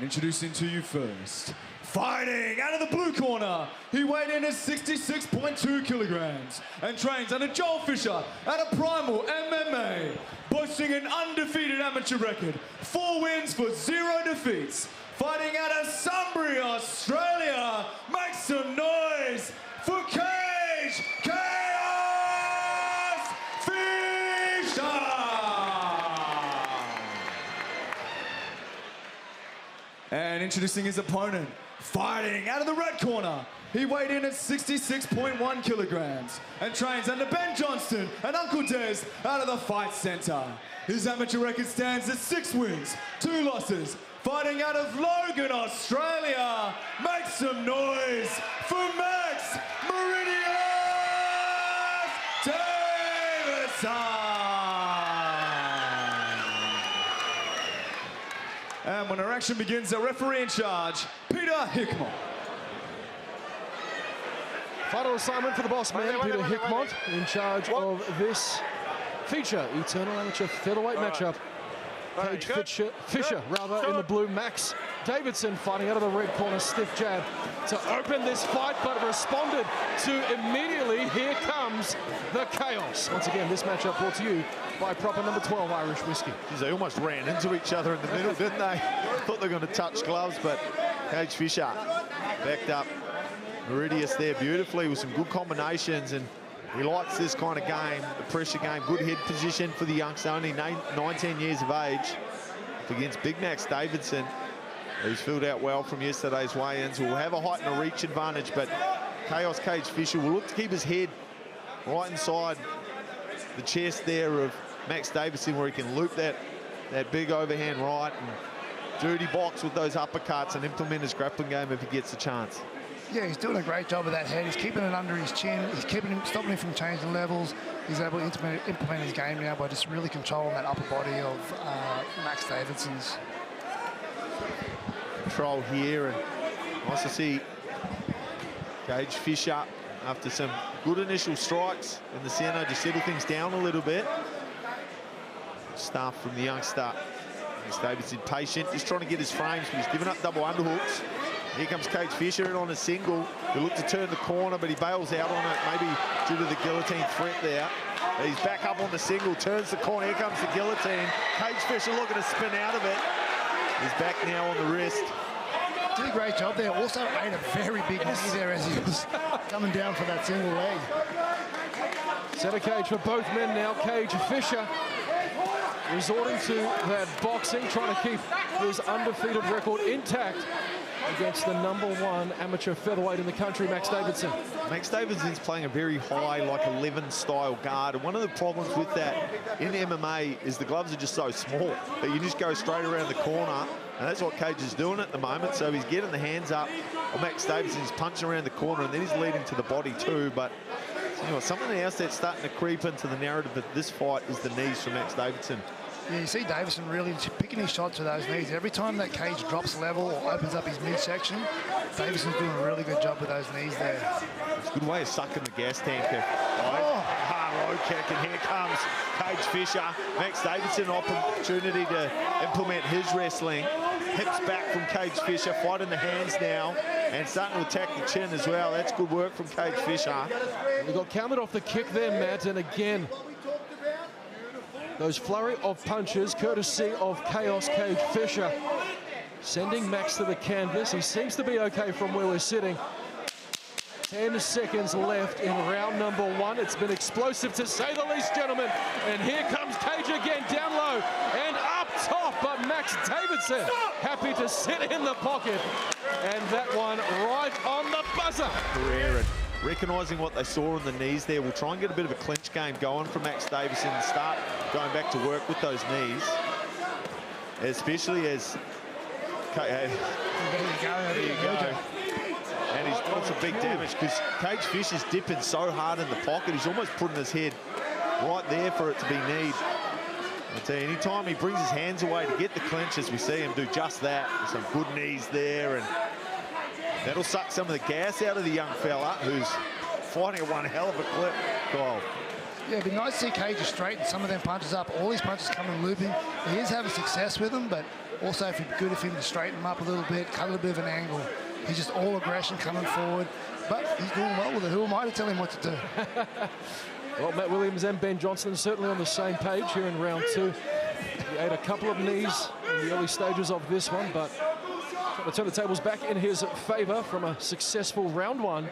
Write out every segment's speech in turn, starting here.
Introducing to you first, fighting out of the blue corner, he weighed in at 66.2 kilograms and trains under Kage Fisher out of Primal MMA, boasting an undefeated amateur record, 4 wins for 0 defeats. Fighting out of Sunbury, Australia, make some noise for Kage Fisher! And introducing his opponent, fighting out of the red corner, he weighed in at 66.1 kilograms and trains under Ben Johnston and Uncle Des out of the Fight Centre. His amateur record stands at 6 wins, 2 losses. Fighting out of Logan, Australia, make some noise for Max Davidson! And when our action begins, the referee in charge, Peter Hickmott. Final assignment for the boss man, Peter Hickmott, in charge of this feature, Eternal Amateur Featherweight matchup. Kage Fisher, in the blue. Max Davidson fighting out of the red corner, stiff jab to open this fight, but responded to immediately. Here comes the chaos. Once again, this matchup brought to you by proper number 12 Irish whiskey. They almost ran into each other in the middle, didn't they? Thought they were going to touch gloves, but Kage Fisher backed up Meridius there beautifully with some good combinations, and he likes this kind of game, the pressure game, good head position for the youngster, only 19 years of age, against Big Max Davidson, who's filled out well from yesterday's weigh-ins. Will have a height and a reach advantage, but Kage Fisher will look to keep his head right inside the chest there of Max Davidson, where he can loop that big overhand right and dirty box with those uppercuts and implement his grappling game if he gets the chance. Yeah, he's doing a great job with that head. He's keeping it under his chin. He's stopping him from changing levels. He's able to implement his game now by just really controlling that upper body of Max Davidson's. Control here, and nice to see Kage Fisher, after some good initial strikes in the center, just settle things down a little bit. Stuff from the youngster. Max Davidson patient, just trying to get his frames, but he's giving up double underhooks. Here comes Kage Fisher in on a single. He looked to turn the corner, but he bails out on it, maybe due to the guillotine threat there. He's back up on the single, turns the corner. Here comes the guillotine. Kage Fisher looking to spin out of it. He's back now on the wrist. Did a great job there. Also made a very big knee there as he was coming down for that single leg. Center cage for both men now. Kage Fisher resorting to that boxing, trying to keep his undefeated record intact against the #1 amateur featherweight in the country, Max Davidson. Max Davidson's playing a very high, like 11 style guard. And one of the problems with that in MMA is the gloves are just so small that you just go straight around the corner. And that's what Kage is doing at the moment. So he's getting the hands up on Max Davidson. He's punching around the corner, and then he's leading to the body too. But you know, something else that's starting to creep into the narrative of this fight is the knees from Max Davidson. Yeah, you see Davidson really picking his shots with those knees. Every time that Kage drops level or opens up his midsection, Davidson's doing a really good job with those knees there. It's a good way of sucking the gas tanker. Hard low kick, and here comes Kage Fisher. Max Davidson, opportunity to implement his wrestling. Hips back from Kage Fisher, fighting the hands now, and starting to attack the chin as well. That's good work from Kage Fisher. We got counted off the kick there, Matt, and again, those flurry of punches, courtesy of Chaos Kage Fisher, sending Max to the canvas. He seems to be okay from where we're sitting. 10 seconds left in round #1. It's been explosive to say the least, gentlemen. And here comes Kage again, down low and up top, but Max Davidson happy to sit in the pocket. And that one right on the buzzer. Career, and recognising what they saw on the knees there, we'll try and get a bit of a clinch game going from Max Davidson and start going back to work with those knees. Especially as... There you go. And he's doing some big damage because Kage Fisher's dipping so hard in the pocket, he's almost putting his head right there for it to be kneed. I tell you, anytime he brings his hands away to get the clinch, as we see him do just that, some good knees there, and that'll suck some of the gas out of the young fella who's fighting at one hell of a clip. Kyle. Yeah, it'd be nice to see Kage straighten some of them punches up. All these punches coming looping. He is having success with them, but Also, if it'd be good if him to straighten him up a little bit, cut a little bit of an angle. He's just all aggression coming forward, but he's doing well with it. Who am I to tell him what to do? Well, Matt Williams and Ben Johnson certainly on the same page here in round 2. He ate a couple of knees in the early stages of this one, but trying to turn the tables back in his favour from a successful round 1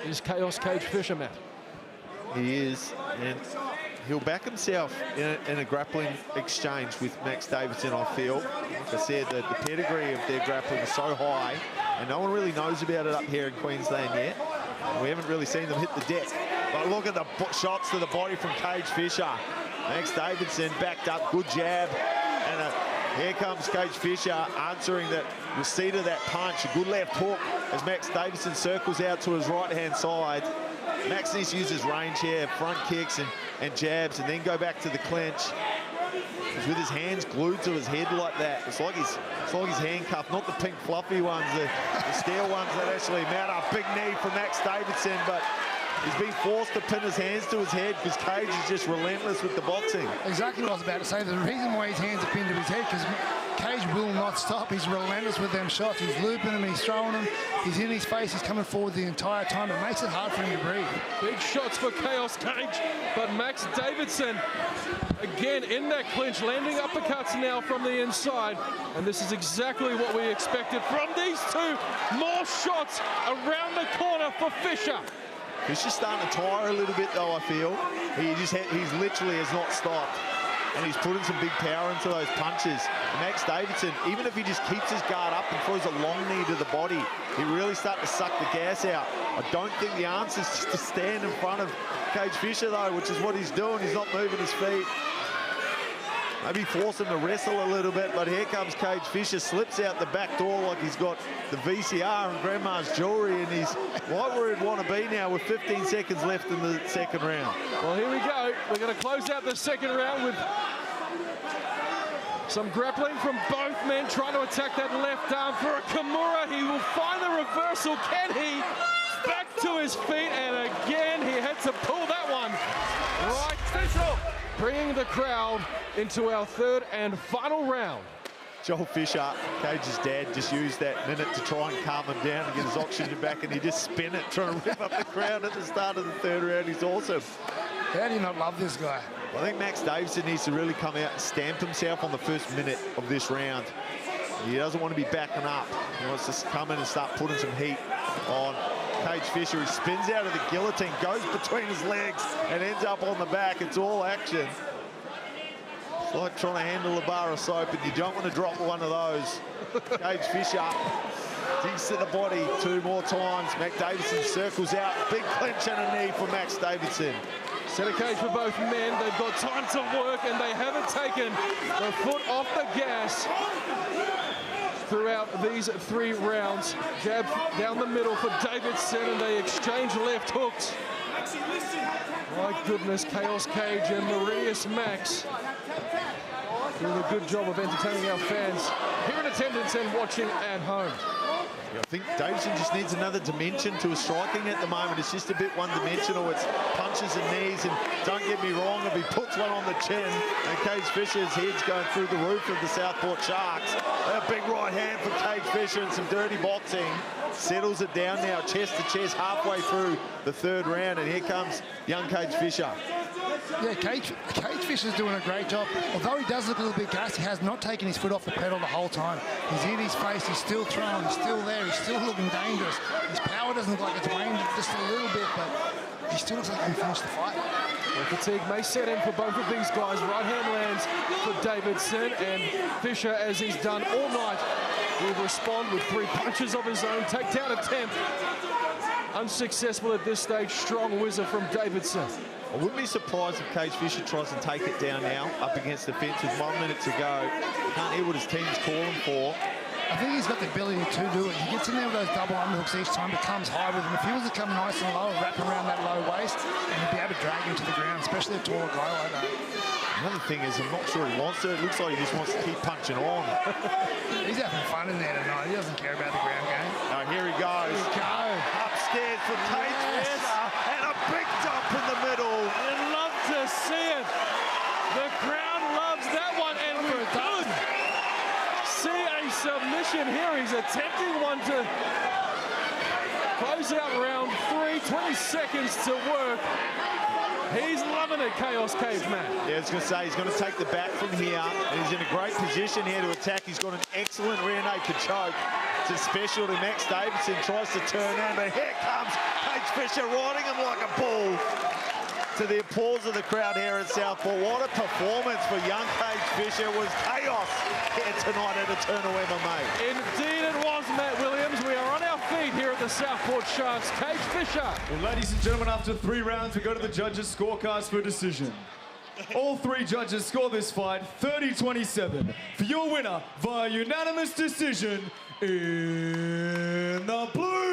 is Chaos Kage Fisher, Matt. He is, and he'll back himself in a grappling exchange with Max Davidson, I feel. Like I said, the pedigree of their grappling is so high, and no one really knows about it up here in Queensland yet. We haven't really seen them hit the deck. But look at the shots to the body from Kage Fisher. Max Davidson backed up, good jab, and here comes Kage Fisher answering the receipt of that punch. A good left hook as Max Davidson circles out to his right-hand side. Max needs to use his range here, front kicks and jabs, and then go back to the clinch. He's with his hands glued to his head like that. It's like he's handcuffed, not the pink fluffy ones, the steel ones that actually matter. Big knee from Max Davidson, but he's been forced to pin his hands to his head because Kage is just relentless with the boxing. Exactly what I was about to say. The reason why his hands are pinned to his head because Kage will not stop. He's relentless with them shots. He's looping them, he's throwing them, he's in his face, he's coming forward the entire time. It makes it hard for him to breathe. Big shots for Chaos Kage, but Max Davidson again in that clinch, landing uppercuts now from the inside, and this is exactly what we expected from these two. More shots around the corner for Fisher. Fisher's starting to tire a little bit though, I feel. He's literally has not stopped. And he's putting some big power into those punches. And Max Davidson, even if he just keeps his guard up and throws a long knee to the body, he really starts to suck the gas out. I don't think the answer is just to stand in front of Kage Fisher though, which is what he's doing. He's not moving his feet. Maybe force him to wrestle a little bit, but here comes Kage Fisher, slips out the back door like he's got the VCR and Grandma's jewelry, and he's right where he'd want to be now with 15 seconds left in the second round. Well, here we go. We're going to close out the second round with some grappling from both men, trying to attack that left arm for a Kimura. He will find the reversal. Can he? Back to his feet, and again, he had to pull that one right. Bringing the crowd into our third and final round. Joel Fisher, Kage's dad, just used that minute to try and calm him down and get his oxygen back, and he just spin it, trying to rip up the crowd at the start of the third round. He's awesome. How do you not love this guy? I think Max Davidson needs to really come out and stamp himself on the first minute of this round. He doesn't want to be backing up. He wants to come in and start putting some heat on Kage Fisher. He spins out of the guillotine, goes between his legs, and ends up on the back. It's all action. It's like trying to handle a bar of soap, and you don't want to drop one of those. Kage Fisher digs to the body 2 more times. Max Davidson circles out. Big clinch and a knee for Max Davidson. Center cage for both men. They've got time to work, and they haven't taken the foot off the gas throughout these 3 rounds. Jab down the middle for Davidson, and they exchange left hooks. My goodness, Chaos Kage and Meridius Max doing a good job of entertaining our fans here in attendance and watching at home. I think Davidson just needs another dimension to his striking at the moment. It's just a bit one-dimensional. It's punches and knees, and don't get me wrong, if he puts one on the chin and Kage Fisher's head's going through the roof of the Southport Sharks. A big right hand for Kage Fisher and some dirty boxing. Settles it down now, chest to chest, halfway through the third round, and here comes young Kage Fisher. Yeah, Kage Fisher's doing a great job. Although he does look a little bit gassed, he has not taken his foot off the pedal the whole time. He's in his face, he's still throwing, he's still there, he's still looking dangerous. His power doesn't look like it's waned just a little bit, but he still looks like he can finish the fight. Well, fatigue may set in for both of these guys. Right hand lands for Davidson, and Fisher, as he's done all night, will respond with 3 punches of his own. Takedown attempt unsuccessful at this stage. Strong whizzer from Davidson. I wouldn't be surprised if Kage Fisher tries to take it down now, up against the fence with 1 minute to go. Can't hear what his team's calling for. I think he's got the ability to do it. He gets in there with those double underhooks each time, becomes high with him. If he was to come nice and low, wrap around that low waist, and he'd be able to drag him to the ground, especially a taller guy like that. Another thing is, I'm not sure he wants to. It looks like he just wants to keep punching on. He's having fun in there tonight. He doesn't care about the ground game. Now here he goes. Here we go. Upstairs for Kage Fisher, and a big dump in the middle. I'd love to see it. The crowd loves that one, and we're done. position here. He's attempting one to close out round 3. 20 seconds to work. He's loving it, Chaos Cage, Matt. Yeah, I was going to say, he's going to take the back from here, and he's in a great position here to attack. He's got an excellent rear naked choke. It's a special to Max Davidson, tries to turn in, but here comes Kage Fisher riding him like a bull. To the applause of the crowd here at Southport. What a performance for young Kage Fisher. It was chaos here tonight at Eternal MMA. Indeed it was, Matt Williams. We are on our feet here at the Southport Sharks. Kage Fisher. Well, ladies and gentlemen, after 3 rounds, we go to the judges' scorecards for a decision. All 3 judges score this fight 30-27 for your winner via unanimous decision in the blue